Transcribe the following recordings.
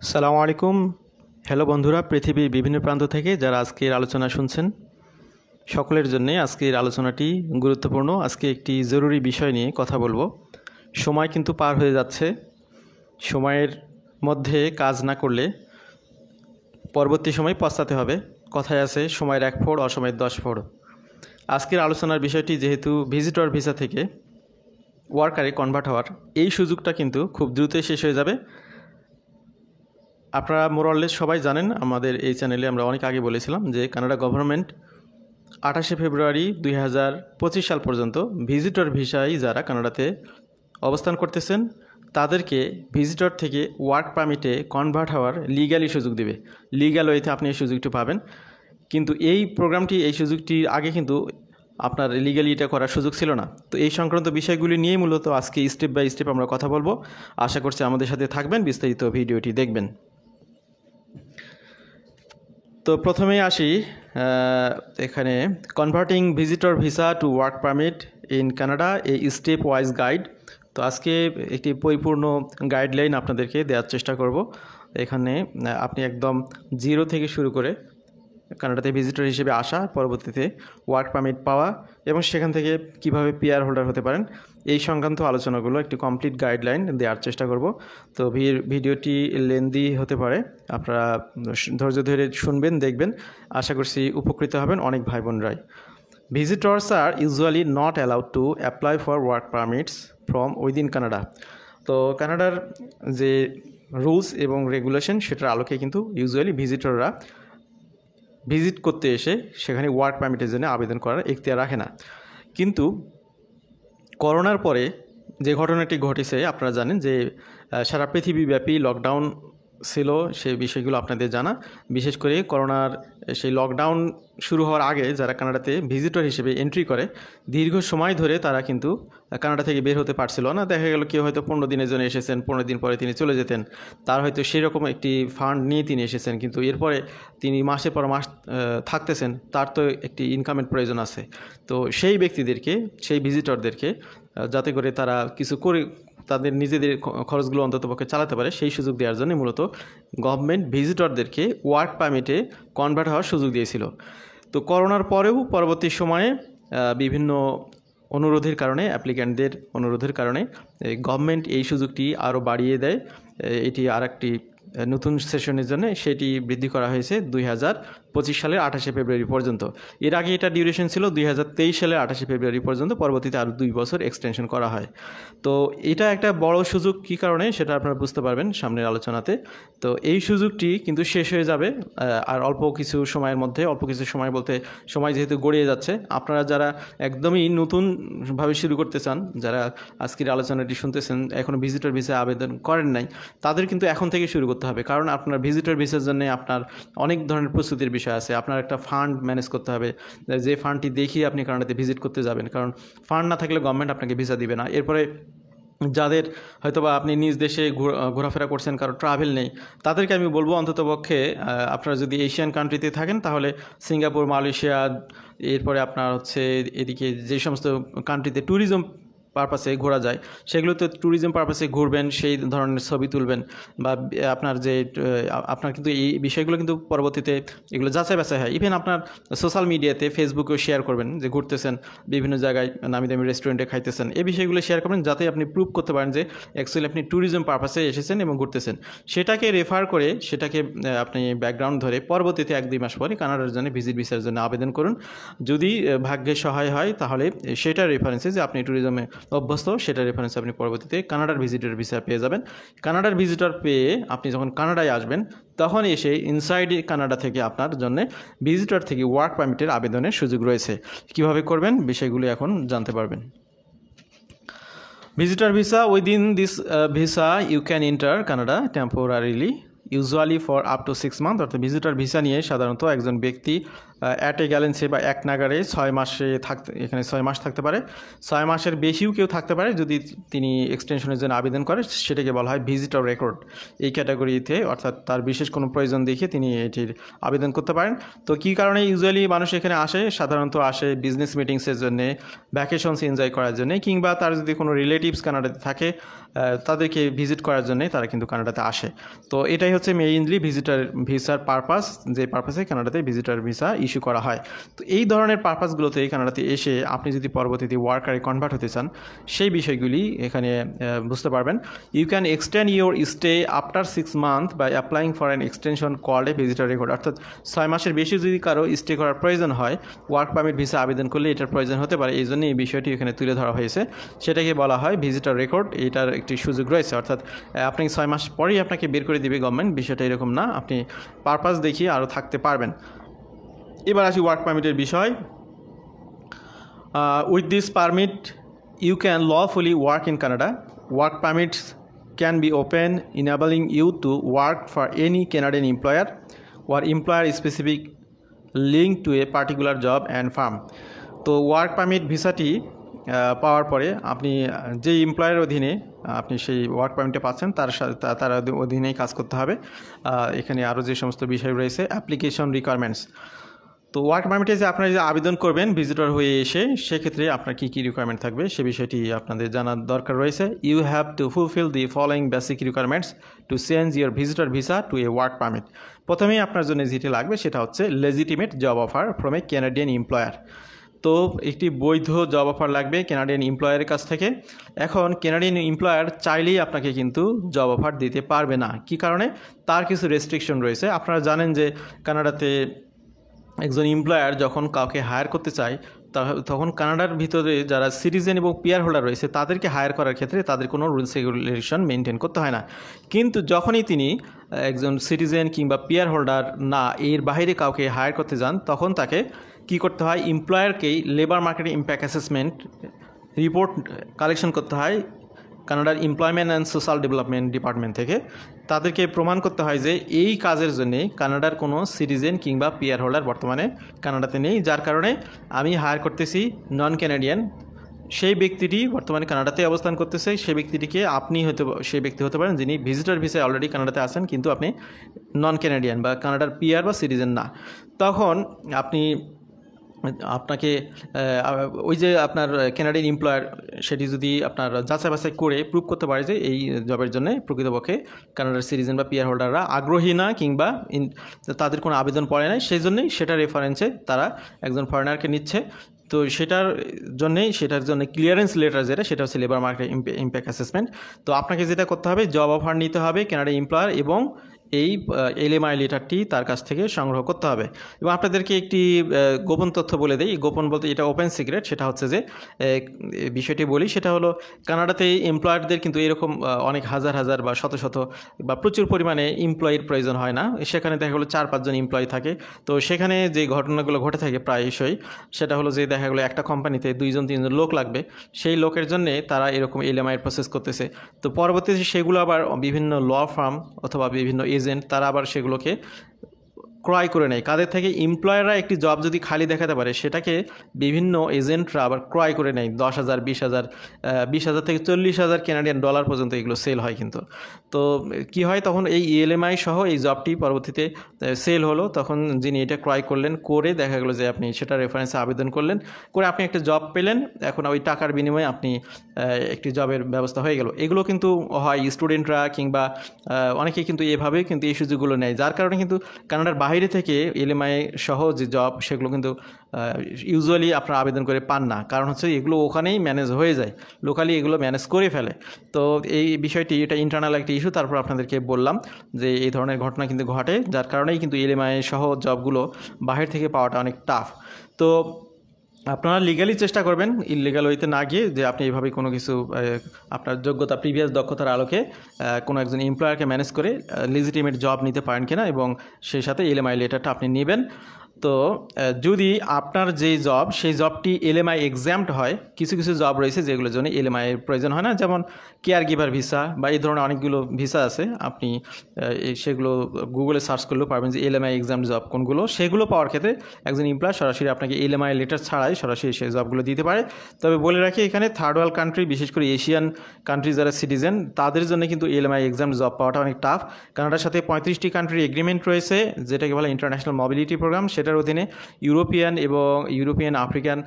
সালামু আলাইকুম। হ্যালো বন্ধুরা, পৃথিবীর বিভিন্ন প্রান্ত থেকে যারা আজকের আলোচনা শুনছেন, সকলের জন্যে আজকের আলোচনাটি গুরুত্বপূর্ণ। আজকে একটি জরুরি বিষয় নিয়ে কথা বলবো। সময় কিন্তু পার হয়ে যাচ্ছে। সময়ের মধ্যে কাজ না করলে পরবর্তী সময় পস্তাতে হবে। কথায় আছে, সময়ের 1 ফোঁড় অসময়ের 10 ফোঁড়। আজকের আলোচনার বিষয়টি যেহেতু ভিজিটর ভিসা থেকে ওয়ার্কারে কনভার্ট হওয়ার, এই সুযোগটা কিন্তু খুব দ্রুতই শেষ হয়ে যাবে। আপনারা মোরলেস সবাই জানেন, আমাদের এই চ্যানেলে আমরা অনেক আগে বলেছিলাম যে কানাডা গভর্নমেন্ট 28শে ফেব্রুয়ারি 2025 সাল পর্যন্ত ভিজিটর ভিসায় যারা কানাডাতে অবস্থান করতেছেন তাদেরকে ভিজিটর থেকে ওয়ার্ক পারমিটে কনভার্ট হওয়ার লিগ্যালি সুযোগ দেবে। লিগ্যাল ওয়েতে আপনি এই সুযোগটি পাবেন। কিন্তু এই প্রোগ্রামটি, এই সুযোগটি আগে কিন্তু আপনার লিগ্যালি এটা করার সুযোগ ছিল না। তো এই সংক্রান্ত বিষয়গুলি নিয়ে মূলত আজকে স্টেপ বাই স্টেপ আমরা কথা বলবো। আশা করছি আমাদের সাথে থাকবেন, বিস্তারিত ভিডিওটি দেখবেন। তো প্রথমেই আসি এখানে converting visitor visa to work permit in Canada, এই স্টেপ ওয়াইজ গাইড। তো আজকে একটি পরিপূর্ণ গাইডলাইন আপনাদেরকে দেওয়ার চেষ্টা করব। এখানে আপনি একদম জিরো থেকে শুরু করে কানাডাতে ভিজিটর হিসেবে আসা, পরবর্তীতে ওয়ার্ক পারমিট পাওয়া এবং সেখান থেকে কিভাবে পিআর হোল্ডার হতে পারেন, এই সংক্রান্ত আলোচনাগুলো একটি কমপ্লিট গাইডলাইন দেওয়ার চেষ্টা করব। তো ভিডিওটি লেন্দি হতে পারে, আপনারা ধৈর্য ধরে শুনবেন, দেখবেন। আশা করছি উপকৃত হবেন অনেক ভাই বোনরাই। ভিজিটর্স আর usually not allowed to apply for work permits from within Canada. তো কানাডার যে রুলস এবং রেগুলেশন, সেটার আলোকে কিন্তু ইউজুয়ালি ভিজিটররা ভিজিট করতে এসে সেখানে ওয়ার্ক পারমিটের জন্য আবেদন করার এখতিয়ার রাখে না। কিন্তু করোনার পরে যে ঘটনাটি ঘটেছে, আপনারা জানেন যে সারা পৃথিবীব্যাপী লকডাউন ছিল, সেই বিষয়গুলো আপনাদের জানা। বিশেষ করে করোনার সেই লকডাউন শুরু হওয়ার আগে যারা কানাডাতে ভিজিটর হিসেবে এন্ট্রি করে, দীর্ঘ সময় ধরে তারা কিন্তু কানাডা থেকে বের হতে পারছিল না। দেখা গেল কেউ হয়তো 15 দিনের জন্য এসেছেন, 15 দিন পরে তিনি চলে যেতেন। তার হয়তো সেরকম একটি ফান্ড নিয়ে তিনি এসেছেন, কিন্তু এরপরে তিনি মাসের পর মাস থাকতেছেন, তার তো একটি ইনকামের প্রয়োজন আছে। তো সেই ব্যক্তিদেরকে, সেই ভিজিটরদেরকে যাতে করে তারা কিছু করে তাদের নিজেদের খরচগুলো অন্ততপক্ষে চালাতে পারে, সেই সুযোগ দেওয়ার জন্য মূলত গভর্নমেন্ট ভিজিটরদেরকে ওয়ার্ক পারমিটে কনভার্ট হওয়ার সুযোগ দিয়েছিল। তো করোনার পরেও পরবর্তী সময়ে বিভিন্ন অনুরোধের কারণে, অ্যাপ্লিক্যান্টদের অনুরোধের কারণে গভর্নমেন্ট এই সুযোগটি আরও বাড়িয়ে দেয়। এটি আর একটি নতুন সেশনের জন্য সেটি বৃদ্ধি করা হয়েছে 2025 সালের 28শে ফেব্রুয়ারি পর্যন্ত। এর আগে এটা ডিউরেশন ছিল 2023 সালের 28শে ফেব্রুয়ারি পর্যন্ত, পরবর্তীতে আরও 2 বছর এক্সটেনশন করা হয়। তো এটা একটা বড় সুযোগ। কী কারণে সেটা আপনারা বুঝতে পারবেন সামনের আলোচনাতে। তো এই সুযোগটি কিন্তু শেষ হয়ে যাবে আর অল্প কিছু সময়ের মধ্যে। অল্প কিছু সময় বলতে, সময় যেহেতু গড়িয়ে যাচ্ছে, আপনারা যারা একদমই নতুনভাবে শুরু করতে চান, যারা আজকের আলোচনাটি শুনতেছেন, এখনও ভিজিটর ভিসা আবেদন করেন নাই, তাদের কিন্তু এখন থেকে শুরু করতে হবে। কারণ আপনার ভিজিটর ভিসার জন্য আপনার অনেক ধরনের প্রস্তুতির বিষয় আছে। আপনার একটা ফান্ড ম্যানেজ করতে হবে, যে ফান্ডটি দেখিয়ে আপনি কানাডাতে ভিজিট করতে যাবেন। কারণ ফান্ড না থাকলে গভর্নমেন্ট আপনাকে ভিসা দিবে না। এরপরে যাদের হয়তোবা আপনি নিজ দেশে ঘোরাফেরা করছেন, কারো ট্রাভেল নেই, তাদেরকে আমি বলবো অন্ততপক্ষে আপনারা যদি এশিয়ান কান্ট্রিতে থাকেন তাহলে সিঙ্গাপুর, মালয়েশিয়া, এরপরে আপনার হচ্ছে এদিকে যে সমস্ত কান্ট্রিতে ট্যুরিজম পারপাসে ঘোরা যায়, সেগুলোতে ট্যুরিজম পারপাসে ঘুরবেন, সেই ধরনের ছবি তুলবেন। বা আপনার যে আপনার কিন্তু এই বিষয়গুলো কিন্তু পরবর্তীতে এগুলো যাচাই বাছাই হয়। ইভেন আপনার সোশ্যাল মিডিয়াতে, ফেসবুকেও শেয়ার করবেন যে ঘুরতেছেন, বিভিন্ন জায়গায় নামি দামি রেস্টুরেন্টে খাইতেছেন, এই বিষয়গুলো শেয়ার করবেন যাতে আপনি প্রুভ করতে পারেন যে অ্যাকচুয়ালি আপনি ট্যুরিজম পারপাসে এসেছেন এবং ঘুরতেছেন। সেটাকে রেফার করে, সেটাকে আপনি ব্যাকগ্রাউন্ড ধরে পরবর্তীতে 1-2 মাস পরে কানাডার জন্য ভিজিট ভিসার জন্য আবেদন করুন। যদি ভাগ্যে সহায় হয় তাহলে সেটার রেফারেন্সে যে আপনি ট্যুরিজমে অভ্যস্ত, সেটা রেফারেন্স আপনি পরবর্তীতে কানাডার ভিজিটর ভিসা পেয়ে যাবেন। কানাডার ভিজিটর পেয়ে আপনি যখন কানাডায় আসবেন, তখন এসে ইনসাইড কানাডা থেকে আপনার জন্য ভিজিটর থেকে ওয়ার্ক পারমিটের আবেদনের সুযোগ রয়েছে। কিভাবে করবেন বিষয়গুলো এখন জানতে পারবেন। Visitor visa, within this visa you can enter Canada temporarily, usually for up to 6 month. অর্থাৎ ভিজিটর ভিসা নিয়ে সাধারণত একজন ব্যক্তি অ্যাট এ গ্যালেন্সে বা এক নাগারে 6 মাসে এখানে 6 মাস থাকতে পারে। 6 মাসের বেশিও কেউ থাকতে পারে যদি তিনি এক্সটেনশনের জন্য আবেদন করে। সেটাকে বলা হয় ভিজিটর রেকর্ড। এই ক্যাটাগরিতে, অর্থাৎ তার বিশেষ কোনো প্রয়োজন দেখিয়ে তিনি এটির আবেদন করতে পারেন। তো কী কারণে ইউজুয়ালি মানুষ এখানে আসে? সাধারণত আসে বিজনেস মিটিংসের জন্যে, ভ্যাকেশনস এনজয় করার জন্যে, কিংবা তার যদি কোনো রিলেটিভস কানাডাতে থাকে তাদেরকে ভিজিট করার জন্যে তারা কিন্তু কানাডাতে আসে। তো এটাই হচ্ছে মেইনলি ভিসার পারপাস, যে পারপাসে কানাডাতে ভিজিটার ভিসা ইস্যু করা হয়। তো এই ধরনের পারপাসগুলোতে কানাডাতে এসে আপনি যদি পরবর্তীতে ওয়ার্কারে কনভার্ট হতে চান, সেই বিষয়গুলি এখানে বুঝতে পারবেন। You can extend your stay after 6 month by applying for an extension called a visitor record. অর্থাৎ 6 মাসের বেশি যদি কারো স্টে করার প্রয়োজন হয়, ওয়ার্ক পারমিট ভিসা আবেদন করলে এটার প্রয়োজন হতে পারে। এই জন্য এই বিষয়টি এখানে তুলে ধরা হয়েছে, সেটাকে বলা হয় ভিজিটার রেকর্ড। এটার একটি সুযোগ রয়েছে, অর্থাৎ আপনি 6 মাস পরেই আপনাকে বের করে দিবে গভর্নমেন্ট, বিষয়টা এরকম না, আপনি পারপাস দেখিয়ে আরও থাকতে পারবেন। এবার আসি ওয়ার্ক পারমিটের বিষয়। With this permit you can lawfully work in Canada. Work permits can be open, enabling you to work for any Canadian employer or employer specific linked to a particular job and firm. তো work permit ভিসাটি পাওয়ার পরে আপনি যে এমপ্লয়ের অধীনে আপনি সেই work পারমিটটা পাচ্ছেন তার অধীনেই কাজ করতে হবে। এখানে আরও যে সমস্ত বিষয় রয়েছে, অ্যাপ্লিকেশন রিকোয়ারমেন্টস। তো ওয়ার্ক পারমিটে যে আপনারা যে আবেদন করবেন ভিজিটর হয়ে এসে, সেক্ষেত্রে আপনার কী কী রিকোয়ারমেন্ট থাকবে সে বিষয়টি আপনাদের জানার দরকার রয়েছে। You have to fulfil the following basic requirements to change your visitor visa to a work permit. প্রথমেই আপনার জন্য যেটি লাগবে সেটা হচ্ছে legitimate job offer from a Canadian employer. তো একটি বৈধ জব অফার লাগবে কানাডিয়ান এমপ্লয়ারের কাছ থেকে। এখন কানাডিয়ান এমপ্লয়ার চাইলেই আপনাকে কিন্তু জব অফার দিতে পারবে না। কি কারণে? তার কিছু রেস্ট্রিকশন রয়েছে। আপনারা জানেন যে কানাডাতে একজন এমপ্লয়ার যখন কাউকে হায়ার করতে চায়, তখন কানাডার ভিতরে যারা সিটিজেন এবং পিআর হোল্ডার রয়েছে তাদেরকে হায়ার করার ক্ষেত্রে তাদের কোনো রুলস রেগুলেশন মেনটেন করতে হয় না। কিন্তু যখনই তিনি একজন সিটিজেন কিংবা পিআর হোল্ডার না, এর বাইরে কাউকে হায়ার করতে যান, তখন তাকে কি করতে হয়? এমপ্লয়ারকেই labour market impact assessment report collection করতে হয় কানাডার employment and social development department থেকে। তাদেরকে প্রমাণ করতে হয় যে এই কাজের জন্যে কানাডার কোনো সিটিজেন কিংবা পিআর হোল্ডার বর্তমানে কানাডাতে নেই, যার কারণে আমি হায়ার করতেছি নন ক্যানাডিয়ান। সেই ব্যক্তিটি বর্তমানে কানাডাতে অবস্থান করতেছে, সেই ব্যক্তিটিকে আপনি সেই ব্যক্তি হতে পারেন যিনি ভিজিটর ভিসায় অলরেডি কানাডাতে আছেন, কিন্তু আপনি নন ক্যানাডিয়ান বা কানাডার পিআর বা সিটিজেন না। তখন আপনাকে ওই যে আপনার ক্যানাডিয়ান এমপ্লয়ার সেটি যদি আপনার যাচাই বাছাই করে প্রুভ করতে পারে যে এই জবের জন্য প্রকৃতপক্ষে কানাডার সিটিজেন বা পিআর হোল্ডাররা আগ্রহী না কিংবা তাদের কোনো আবেদন পড়ে নাই, সেই জন্যই সেটা রেফারেন্সে তারা একজন ফরেনারকে নিচ্ছে। তো সেটার জন্য ক্লিয়ারেন্স লেটার যেটা, সেটা হচ্ছে লেবার মার্কেট ইম্প্যাক্ট অ্যাসেসমেন্ট। তো আপনাকে যেটা করতে হবে, জব অফার নিতে হবে কানাডিয়ান এমপ্লয়ার এবং এই এলএমআই লেটারটি তার কাছ থেকে সংগ্রহ করতে হবে। এবং আপনাদেরকে একটি গোপন তথ্য বলে দেই, গোপন বলতে এটা ওপেন সিক্রেট, সেটা হচ্ছে যে বিষয়টি বলি, সেটা হলো কানাডাতে এমপ্লয়ারদের কিন্তু এরকম অনেক হাজার হাজার বা শত শত বা প্রচুর পরিমাণে এমপ্লয়ির প্রয়োজন হয় না। সেখানে দেখা গেলো 4-5 জন এমপ্লয়ি থাকে। তো সেখানে যে ঘটনাগুলো ঘটে থাকে প্রায়শই, সেটা হলো যে দেখা গেলো একটা কোম্পানিতে 2-3 জন লোক লাগবে, সেই লোকের জন্যে তারা এরকম এলএমআইয়ের প্রসেস করতেছে। তো পরবর্তীতে সেগুলো আবার বিভিন্ন ল ফার্ম অথবা বিভিন্ন এজেন্ট তারা আবার সেগুলোকে ক্রয় করে নেয় কাদের থেকে? এমপ্লয়াররা একটি জব যদি খালি দেখাতে পারে, সেটাকে বিভিন্ন এজেন্টরা আবার ক্রয় করে নেয় 10,000, 20,000 থেকে 40,000 ক্যানাডিয়ান ডলার পর্যন্ত এগুলো সেল হয় কিন্তু। তো কি হয় তখন? এই ইএলএমআই সহ এই জবটি পরবর্তীতে সেল হলো, তখন যিনি এটা ক্রয় করলেন, করে দেখা গেলো যে আপনি সেটা রেফারেন্সে আবেদন করলেন, করে আপনি একটা জব পেলেন। এখন ওই টাকার বিনিময়ে আপনি একটি জবের ব্যবস্থা হয়ে গেল। এগুলো কিন্তু হয় স্টুডেন্টরা কিংবা অনেকেই কিন্তু এভাবে কিন্তু এই সুযোগগুলো নেয়, যার কারণে কিন্তু কানাডার বাইরে থেকে এলএমআই সহ যে জব সেগুলো কিন্তু ইউজুয়ালি আপনারা আবেদন করে পান না, কারণ হচ্ছে এগুলো ওখানেই ম্যানেজ হয়ে যায়, লোকালি এগুলো ম্যানেজ করে ফেলে। তো এই বিষয়টি এটা ইন্টারনাল একটা ইস্যু, তারপর আপনাদেরকে বললাম যে এই ধরনের ঘটনা কিন্তু ঘটে, যার কারণেই কিন্তু এলএমআই সহ জবগুলো বাহির থেকে পাওয়াটা অনেক টাফ। তো আপনারা লিগালি চেষ্টা করবেন, ইললিগাল ওয়েতে না গিয়ে, যে আপনি এইভাবে কোনো কিছু আপনার যোগ্যতা প্রিভিয়াস দক্ষতার আলোকে কোনো একজন এমপ্লয়ারকে ম্যানেজ করে লেজিটিমেট জব নিতে পারেন কিনা, এবং সেই সাথে এলএমআই লেটারটা আপনি নেবেন। তো যদি আপনার যেই জব সেই জবটি এলএমআই এক্সাম্পড হয়, কিছু কিছু জব রয়েছে যেগুলোর জন্য এলএমআই এর প্রয়োজন হয় না, যেমন কেয়ার গিভার ভিসা বা এই ধরনের অনেকগুলো ভিসা আছে, আপনি সেগুলো গুগলে সার্চ করলেও পারবেন যে এলএমআই এক্সাম জব কোনগুলো। সেগুলো পাওয়ার ক্ষেত্রে একজন এমপ্লয়ার সরাসরি আপনাকে এলএমআই লেটার ছাড়াই সরাসরি সেই জবগুলো দিতে পারে। তবে বলে রাখি, এখানে থার্ড ওয়ার্ল্ড কান্ট্রি, বিশেষ করে এশিয়ান কান্ট্রি যারা সিটিজেন, তাদের জন্য কিন্তু এলএমআই এক্সাম জব পাওয়াটা অনেক টাফ। কানাডার সাথে 35টি কান্ট্রির এগ্রিমেন্ট রয়েছে, যেটাকে বলে ইন্টারন্যাশনাল মোবিলিটি প্রোগ্রাম, সেটার সেটার অধীনে ইউরোপিয়ান আফ্রিকান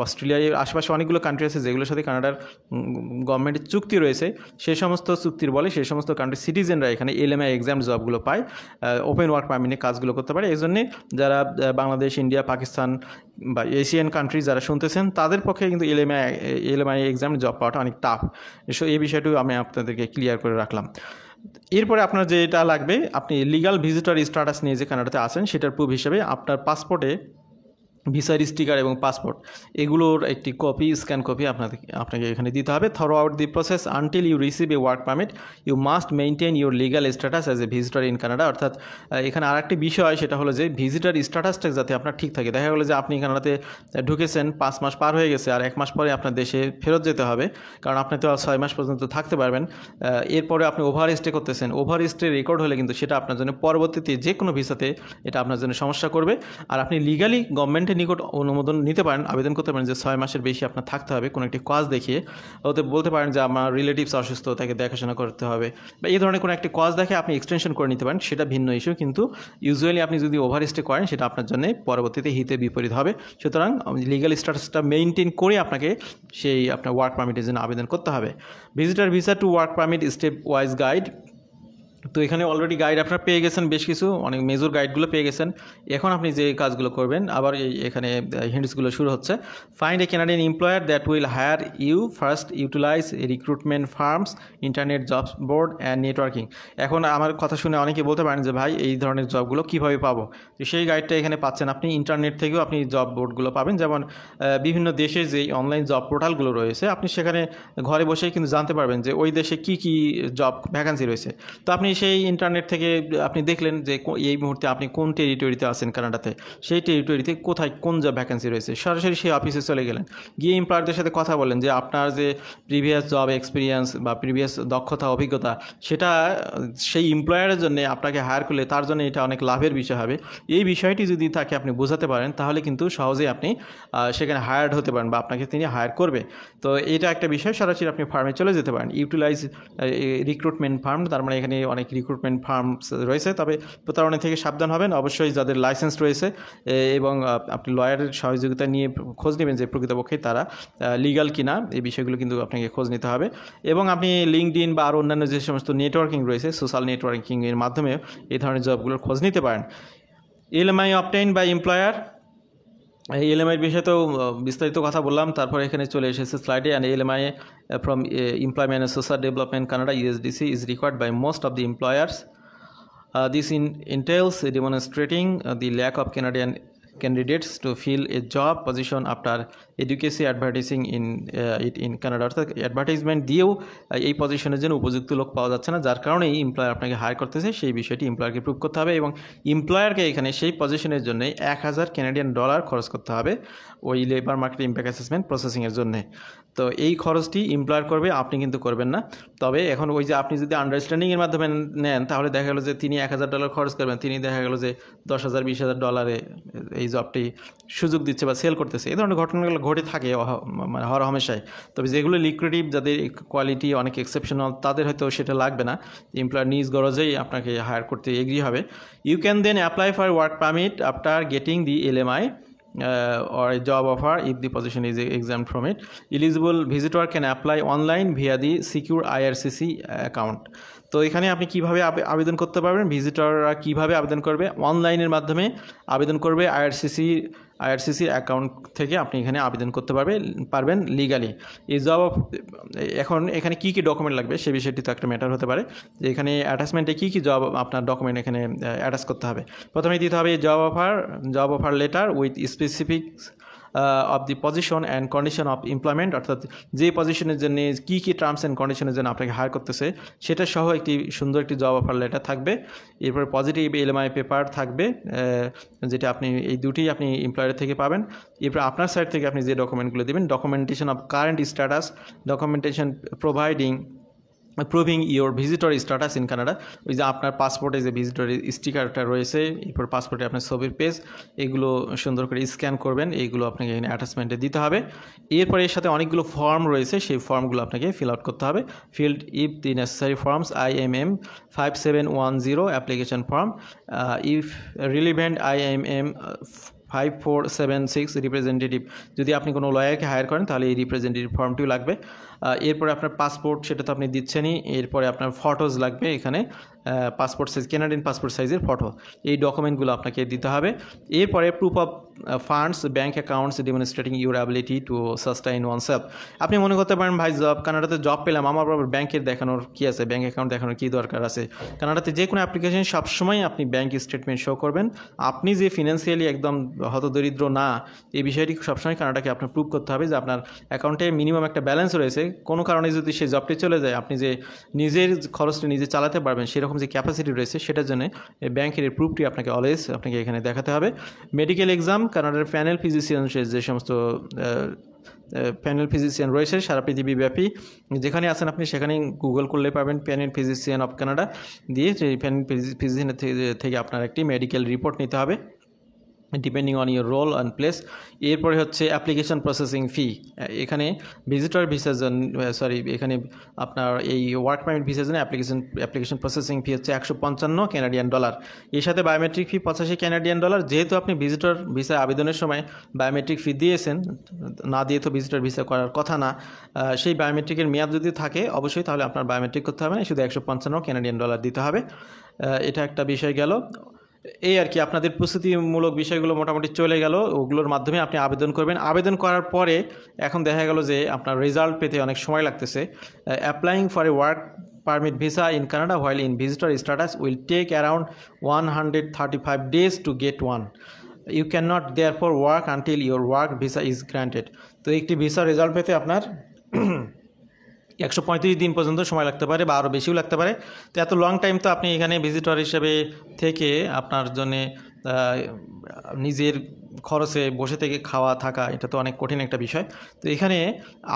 অস্ট্রেলিয়া আশেপাশে অনেকগুলো কান্ট্রি আছে যেগুলোর সাথে কানাডার গভর্নমেন্টের চুক্তি রয়েছে। সেই সমস্ত চুক্তির বলে সেই সমস্ত কান্ট্রির সিটিজেনরা এখানে এলএমআই এক্সাম জবগুলো পায়, ওপেন ওয়ার্ক পারমিটে কাজগুলো করতে পারে। এই জন্যে যারা বাংলাদেশ, ইন্ডিয়া, পাকিস্তান বা এশিয়ান কান্ট্রি যারা শুনতেছেন তাদের পক্ষে কিন্তু এলএমআই এক্সাম জব পাওয়াটা অনেক টাফ। এই বিষয়টিও আমি আপনাদেরকে ক্লিয়ার করে রাখলাম। এরপরে আপনার যেটা লাগবে, আপনি লিগাল ভিজিটর স্ট্যাটাস নিয়ে যে কানাডাতে আছেন সেটার প্রুফ হিসেবে আপনার পাসপোর্টে ভিসার স্টিকার এবং পাসপোর্ট এগুলোর একটি কপি, স্ক্যান কপি আপনাকে এখানে দিতে হবে। Throughout the process until you receive a work permit you must maintain your legal status as a visitor in Canada. অর্থাৎ এখানে আরেকটি বিষয়, সেটা হলো যে ভিজিটর স্ট্যাটাসটা যাতে আপনার ঠিক থাকে। দেখা গেলো যে আপনি কানাডাতে ঢুকেছেন, 5 মাস পার হয়ে গেছে, আর 1 মাস পরে আপনার দেশে ফেরত যেতে হবে, কারণ আপনি তো 6 মাস পর্যন্ত থাকতে পারবেন। এরপরে আপনি ওভার স্টে করতেছেন, ওভার স্টে রেকর্ড হলে কিন্তু সেটা আপনার জন্য পরবর্তীতে যে কোনো ভিসাতে এটা আপনার জন্য সমস্যা করবে। আর আপনি লিগালি গভর্নমেন্টের নিকট অনুমোদন নিতে পারেন, আবেদন করতে পারেন যে 6 মাসের বেশি আপনার থাকতে হবে কোনো একটি কজ দেখিয়ে। ওতে বলতে পারেন যে আমার রিলেটিভস অসুস্থ, তাকে দেখাশোনা করতে হবে, বা এই ধরনের কোনো একটি কজ দেখে আপনি এক্সটেনশন করে নিতে পারেন, সেটা ভিন্ন ইস্যু। কিন্তু ইউজুয়ালি আপনি যদি ওভার স্টে করেন সেটা আপনার জন্য পরবর্তীতে হিতে বিপরীত হবে। সুতরাং লিগাল স্ট্যাটাসটা মেইনটেইন করে আপনাকে সেই আপনার ওয়ার্ক পারমিটের জন্য আবেদন করতে হবে। Visitor visa to work permit step wise guide. তো এখানে অলরেডি গাইড আপনারা পেয়ে গেছেন, বেশ কিছু অনেক মেজর গাইডগুলো পেয়ে গেছেন। এখন আপনি যে কাজগুলো করবেন, আবার এখানে হিন্টসগুলো শুরু হচ্ছে। Find a Canadian employer that will hire you, first utilize recruitment firms, internet jobs board and networking. এখন আমার কথা শুনে অনেকে বলতে পারেন যে ভাই এই ধরনের জবগুলো কীভাবে পাবো? তো সেই গাইডটা এখানে পাচ্ছেন আপনি। ইন্টারনেট থেকেও আপনি জব বোর্ডগুলো পাবেন, যেমন বিভিন্ন দেশে যে অনলাইন জব পোর্টালগুলো রয়েছে, আপনি সেখানে ঘরে বসেই কিন্তু জানতে পারবেন যে ওই দেশে কী কী জব ভ্যাকান্সি রয়েছে। তো আপনি সেই ইন্টারনেট থেকে আপনি দেখলেন যে এই মুহূর্তে আপনি কোন টেরিটরিতে আছেন কানাডাতে, সেই টেরিটরিতে কোথায় কোন জব ভ্যাকেন্সি রয়েছে, সরাসরি সেই অফিসে চলে গেলেন, গিয়ে এমপ্লয়ারদের সাথে কথা বললেন যে আপনার যে প্রিভিয়াস জব এক্সপিরিয়েন্স বা প্রিভিয়াস দক্ষতা, অভিজ্ঞতা, সেটা সেই এমপ্লয়ারের জন্য আপনাকে হায়ার করলে তার জন্য এটা অনেক লাভের বিষয় হবে। এই বিষয়টি যদি তাকে আপনি বোঝাতে পারেন তাহলে কিন্তু সহজেই আপনি সেখানে হায়ার্ড হতে পারেন বা আপনাকে তিনি হায়ার করবে। তো এটা একটা বিষয়, সরাসরি আপনি ফার্মে চলে যেতে পারেন। ইউটিলাইজ রিক্রুটমেন্ট ফার্ম, তার মানে এখানে অনেক রিক্রুটমেন্ট ফার্মস রয়েছে, তবে প্রতারণা থেকে সাবধান হবেন। অবশ্যই যাদের লাইসেন্স রয়েছে এবং আপনি লয়ারের সহযোগিতা নিয়ে খোঁজ নেবেন যে প্রকৃতপক্ষে তারা লিগাল কিনা, এই বিষয়গুলো কিন্তু আপনাকে খোঁজ নিতে হবে। এবং আপনি লিঙ্কডইন বা আরও অন্যান্য যে সমস্ত নেটওয়ার্কিং রয়েছে, সোশ্যাল নেটওয়ার্কিংয়ের মাধ্যমে এই ধরনের জবগুলোর খোঁজ নিতে পারেন। এলএমআই অবটেইন বাই এমপ্লয়ার, এই এলএমআইয়ের বিষয়ে তো বিস্তারিত কথা বললাম। তারপর এখানে চলে এসেছে স্লাইডে। And LMI from employment and social development Canada USDC is required by most of the employers. This entails demonstrating the lack of Canadian candidates to fill a job position after advocacy advertising in Canada। অর্থাৎ advertisement দিয়েও এই পজিশনের জন্য উপযুক্ত লোক পাওয়া যাচ্ছে না, যার কারণে এমপ্লয়ার আপনাকে হায়ার করতেছে, সেই বিষয়টি এমপ্লয়ারকে প্রুভ করতে হবে। এবং এমপ্লয়ারকে এখানে সেই পজিশনের জন্য 1000 ক্যানাডিয়ান ডলার খরচ করতে হবে ওই লেবার মার্কেট ইম্প্যাক্ট অ্যাসেসমেন্ট প্রসেসিংয়ের জন্য। তো এই খরচটি এমপ্লয়ার করবে, আপনি কিন্তু করবেন না। তবে এখন ওই যে আপনি যদি আন্ডারস্ট্যান্ডিংয়ের মাধ্যমে নেন, তাহলে দেখা গেলো যে তিনি 1000 ডলার খরচ করবেন, তিনি দেখা গেলো যে 10,000 20,000 ডলারে এই জবটি সুযোগ দিচ্ছে বা সেল করতেছে। এই ধরনের ঘটনাগুলো ঘটে থাকে মানে হরহামেশাই। তবে যেগুলো লিকুইডিভ, যাদের কোয়ালিটি অনেক এক্সেপশনাল, তাদের হয়তো সেটা লাগবে না, এমপ্লয়ার নিজ গরজেই আপনাকে হায়ার করতে এগ্রি হবে। You can then apply for work permit after getting the LMI or a job offer if the position is exempt from it. Eligible visitor can apply online via the secure IRCC account. তো এখানে আপনি কিভাবে আবেদন করতে পারবেন, ভিজিটররা কিভাবে আবেদন করবে, অনলাইনের মাধ্যমে আবেদন করবে। আইআরসিসি অ্যাকাউন্ট থেকে আপনি এখানে আবেদন করতে পারবেন লিগালি। এই জব এখন এখানে কী কী ডকুমেন্ট লাগবে সে বিষয়টি তো একটা ম্যাটার হতে পারে, যে এখানে অ্যাটাচমেন্টে কী কী জব আপনার ডকুমেন্ট এখানে অ্যাটাচ করতে হবে। প্রথমেই দিতে হবে job offer letter with specifics of the position and condition of employment, অর্থাৎ যে পজিশনের জন্য কী কী টার্মস অ্যান্ড কন্ডিশনের জন্য আপনাকে হায়ার করতেছে সেটা সহ একটি সুন্দর একটি জব অফার লেটার থাকবে। এরপর পজিটিভ এলএমআই পেপার থাকবে, যেটা আপনি এই দুটি আপনি এমপ্লয়ারের থেকে পাবেন। এরপর আপনার সাইড থেকে আপনি যে ডকুমেন্টগুলো দেবেন, documentation of current status, documentation providing proving your visitor status in Canada. ওই যে আপনার পাসপোর্টে যে ভিজিটর স্টিকারটা রয়েছে, এরপর পাসপোর্টে আপনার ছবির পেজ, এগুলো সুন্দর করে স্ক্যান করবেন, এইগুলো আপনাকে এখানে অ্যাটাচমেন্টে দিতে হবে। এরপরে এর সাথে অনেকগুলো ফর্ম রয়েছে, সেই ফর্মগুলো আপনাকে ফিল আউট করতে হবে। Field if the necessary forms IMM 5710 application form, if relevant IMM 5476 representative. যদি আপনি কোনো লয়ারকে হায়ার করেন তাহলে এই রিপ্রেজেন্টেটিভ ফর্মটিও লাগবে। এরপরে আপনার পাসপোর্ট, সেটা তো আপনি দিচ্ছেনই। এরপরে আপনার ফটোজ লাগবে, এখানে পাসপোর্ট সাইজ, কানাডিয়ান পাসপোর্ট সাইজের ফটো, এই ডকুমেন্টগুলো আপনাকে দিতে হবে। এরপরে proof of funds, bank accounts demonstrating your ability to sustain oneself. আপনি মনে করতে পারেন ভাই কানাডাতে জব পেলাম, আমার ব্যাংকের দেখানোর কী আছে, ব্যাঙ্ক অ্যাকাউন্ট দেখানোর কী দরকার আছে? কানাডাতে যে কোনো অ্যাপ্লিকেশন সবসময় আপনি ব্যাঙ্ক স্টেটমেন্ট শো করবেন। আপনি যে ফিনান্সিয়ালি একদম হতদরিদ্র না, এই বিষয়টি সবসময় কানাডাকে আপনার প্রুভ করতে হবে যে আপনার অ্যাকাউন্টে মিনিমাম একটা ব্যালেন্স রয়েছে। কোনো কারণে যদি সেই জবটি চলে যায়, আপনি যে নিজের খরচটি নিজে চালাতে পারবেন সেরকম যে ক্যাপাসিটি রয়েছে, সেটার জন্য ব্যাংকের এই প্রুফটি আপনাকে অলওয়েজ আপনাকে এখানে দেখাতে হবে। মেডিকেল এক্সাম, কানাডার প্যানেল ফিজিশিয়ান, যে সমস্ত প্যানেল ফিজিশিয়ান রয়েছে সারা পৃথিবীব্যাপী, যেখানে আছেন আপনি সেখানে গুগল করলে পাবেন প্যানেল ফিজিশিয়ান অফ কানাডা দিয়ে, সেই প্যানেল ফিজিশিয়ানের থেকে আপনার একটি মেডিকেল রিপোর্ট নিতে হবে depending on your role and place. এরপরে হচ্ছে অ্যাপ্লিকেশন প্রসেসিং ফি। এখানে ভিজিটর ভিসার জন্য এখানে আপনার এই ওয়ার্ক পারমিট ভিসার জন্য অ্যাপ্লিকেশন প্রসেসিং ফি হচ্ছে 155 কানাডিয়ান ডলার। এর সাথে বায়োমেট্রিক ফি 85 কানাডিয়ান ডলার। যেহেতু আপনি ভিজিটর ভিসা আবেদনের সময় বায়োমেট্রিক ফি দিয়েছেন, না দিয়ে তো ভিজিটর ভিসা করার কথা না, সেই বায়োমেট্রিকের মেয়াদ যদি থাকে অবশ্যই তাহলে আপনার বায়োমেট্রিক করতে হবে না, শুধু 155 কানাডিয়ান ডলার দিতে হবে। এটা একটা বিষয় গেল। এই আর কি আপনাদের প্রস্তুতিমূলক বিষয়গুলো মোটামুটি চলে গেল, ওগুলোর মাধ্যমে আপনি আবেদন করবেন। আবেদন করার পরে এখন দেখা গেল যে আপনার রেজাল্ট পেতে অনেক সময় লাগতেছে। Applying for a work permit visa in Canada while in visitor status will take around 135 days to get one. You cannot therefore work until your work visa is granted. তো একটি ভিসা রেজাল্ট পেতে আপনার 135 দিন পর্যন্ত সময় লাগতে পারে বা আরও বেশিও লাগতে পারে। তো এত লং টাইম তো আপনি এখানে ভিজিটর হিসেবে থেকে আপনার জন্যে নিজের খরচে বসে থেকে খাওয়া থাকা, এটা তো অনেক কঠিন একটা বিষয়। তো এখানে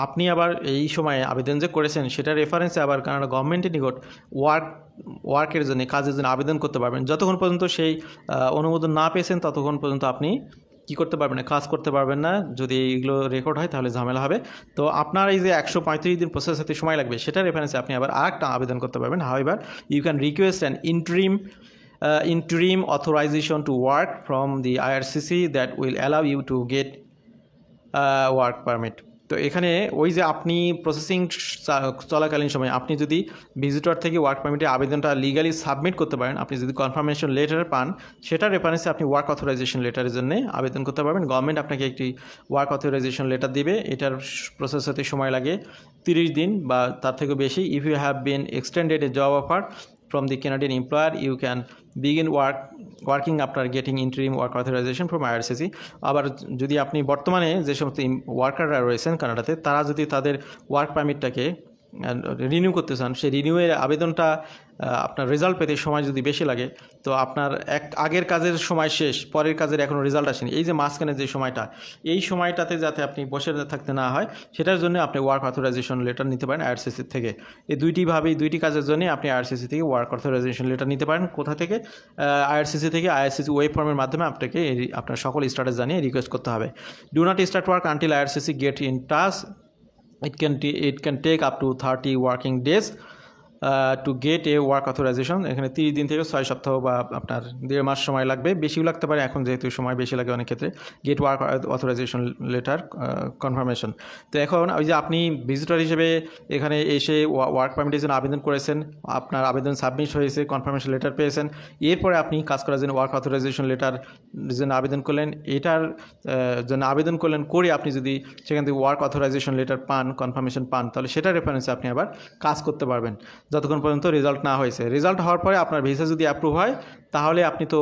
আপনি আবার এই সময়ে আবেদন যে করেছেন সেটার রেফারেন্সে আবার কানাডা গভর্নমেন্টের নিকট ওয়ার্কের জন্য, কাজের জন্য আবেদন করতে পারবেন। যতক্ষণ পর্যন্ত সেই অনুমোদন না পেয়েছেন ততক্ষণ পর্যন্ত আপনি কী করতে পারবেন না, কাজ করতে পারবেন না। যদি এইগুলো রেকর্ড হয় তাহলে ঝামেলা হবে। তো আপনার এই যে 135 দিন প্রসেস হতে সময় লাগবে, সেটার রেফারেন্সে আপনি আবার আরেকটা আবেদন করতে পারবেন। However you can request an interim authorization to work from the IRCC that will allow you to get work permit. তো এখানে ওই যে আপনি প্রসেসিং চলাকালীন সময় আপনি যদি ভিজিটর থেকে ওয়ার্ক পারমিটের আবেদনটা লিগালি সাবমিট করতে পারেন, আপনি যদি কনফার্মেশন লেটার পান, সেটার রেফারেন্সে আপনি ওয়ার্ক অথরাইজেশন লেটারের জন্য আবেদন করতে পারবেন। গভর্নমেন্ট আপনাকে একটি ওয়ার্ক অথরাইজেশন লেটার দিবে, এটার প্রসেস হতে সময় লাগে 30 দিন বা তার থেকেও বেশি। If you have been extended a job offer from the Canadian employer, you can begin working after getting interim work authorization from IRCC. আবার যদি আপনি বর্তমানে যে সমস্ত ওয়ার্কাররা রয়েছেন কানাডাতে, তারা যদি তাদের ওয়ার্ক পারমিটটাকে রিনিউ করতে চান, সেই রিনিউয়ের আবেদনটা আপনার রেজাল্ট পেতে সময় যদি বেশি লাগে, তো আপনার আগের কাজের সময় শেষ, পরের কাজের এখনও রেজাল্ট আসেনি, এই যে মাঝখানে যে সময়টা, এই সময়টাতে যাতে আপনি বসে থাকতে না হয়, সেটার জন্য আপনি ওয়ার্ক অথরাইজেশন লেটার নিতে পারেন আইআরসিসি থেকে। এই দুইটি কাজের জন্য আপনি আইআরসিসি থেকে ওয়ার্ক অথরাইজেশন লেটার নিতে পারেন। কোথা থেকে? আইআরসিসি থেকে। আইআরসিসি ওয়েব ফর্মের মাধ্যমে আপনাকে আপনার সকল স্ট্যাটাস জানিয়ে রিকোয়েস্ট করতে হবে। Do not start work until IRCC get in touch. It can take up to 30 working days to get a work authorization. এখানে 30 দিন থেকে 6 সপ্তাহ বা আপনার 1.5 মাস সময় লাগবে, বেশিও লাগতে পারে এখন যেহেতু সময় বেশি লাগে অনেক ক্ষেত্রে। Get work authorization letter confirmation. তো এখন ওই যে আপনি ভিজিটর হিসেবে এখানে এসে ওয়ার্ক পারমিটের জন্য আবেদন করেছেন, আপনার আবেদন সাবমিট হয়েছে, কনফার্মেশন লেটার পেয়েছেন, এরপরে আপনি কাজ করার জন্য ওয়ার্ক অথরাইজেশন লেটার জন্য আবেদন করলেন। এটার জন্য আবেদন করলেন করে আপনি যদি সেখান থেকে ওয়ার্ক অথরাইজেশন লেটার পান, কনফার্মেশন পান, তাহলে সেটার রেফারেন্সে আপনি আবার কাজ করতে পারবেন যতক্ষণ পর্যন্ত রেজাল্ট না হয়েছে। রেজাল্ট হওয়ার পরে আপনার ভিসা যদি অ্যাপ্রুভ হয়, তাহলে আপনি তো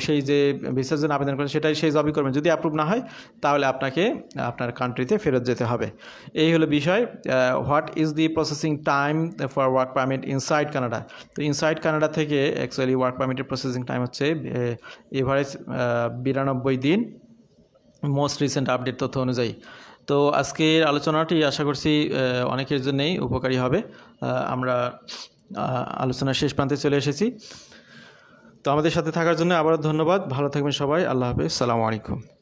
সেই যে ভিসার জন্য আবেদন করেন সেটাই সেই জবই করবেন। যদি অ্যাপ্রুভ না হয়, তাহলে আপনাকে আপনার কান্ট্রিতে ফেরত যেতে হবে। এই হলো বিষয়। What is the processing time for work permit inside Canada? তো ইনসাইড কানাডা থেকে অ্যাকচুয়ালি ওয়ার্ক পারমিটের প্রসেসিং টাইম হচ্ছে এভারেজ 92 দিন, মোস্ট রিসেন্ট আপডেট তথ্য অনুযায়ী। তো আজকের আলোচনাটি আশা করছি অনেকের জন্যই উপকারী হবে। আমরা আলোচনার শেষ প্রান্তে চলে এসেছি। তো আমাদের সাথে থাকার জন্য আবারও ধন্যবাদ। ভালো থাকবেন সবাই। আল্লাহ হাফেজ। আসসালামু আলাইকুম।